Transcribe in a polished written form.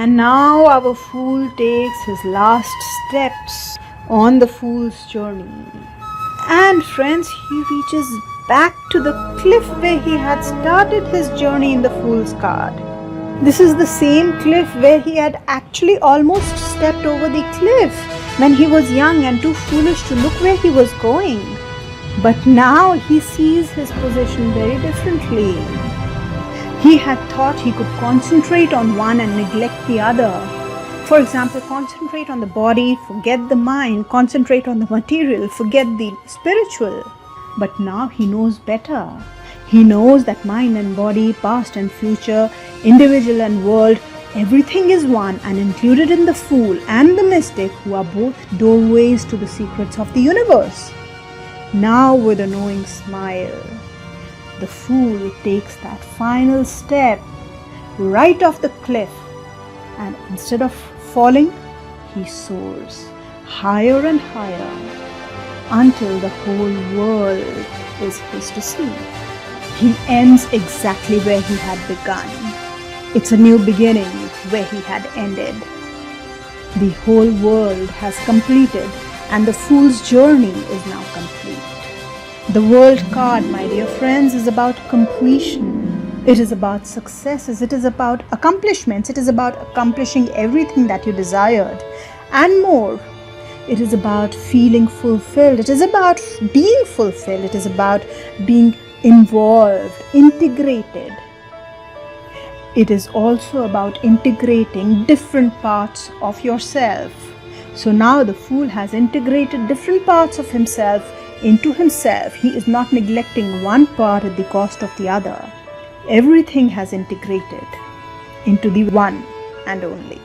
And now our fool takes his last steps on the fool's journey. And friends, he reaches back to the cliff where he had started his journey in the fool's card. This is the same cliff where he had actually almost stepped over the cliff when he was young and too foolish to look where he was going. But now he sees his position very differently. He had thought he could concentrate on one and neglect the other. For example, concentrate on the body, forget the mind, concentrate on the material, forget the spiritual. But now he knows better. He knows that mind and body, past and future, individual and world, everything is one, and included in the fool and the mystic, who are both doorways to the secrets of the universe. Now, with a knowing smile, the fool takes that final step right off the cliff, and instead of falling, he soars higher and higher until the whole world is his to see. He ends exactly where he had begun. It's a new beginning where he had ended. The whole world has completed, and the fool's journey is now complete. The world card, my dear friends, is about completion. It is about successes. It is about accomplishments. It is about accomplishing everything that you desired and more. It is about feeling fulfilled. It is about being fulfilled. It is about being involved, integrated. It is also about integrating different parts of yourself. So now the fool has integrated different parts of himself into himself. He is not neglecting one part at the cost of the other. Everything has integrated into the one and only.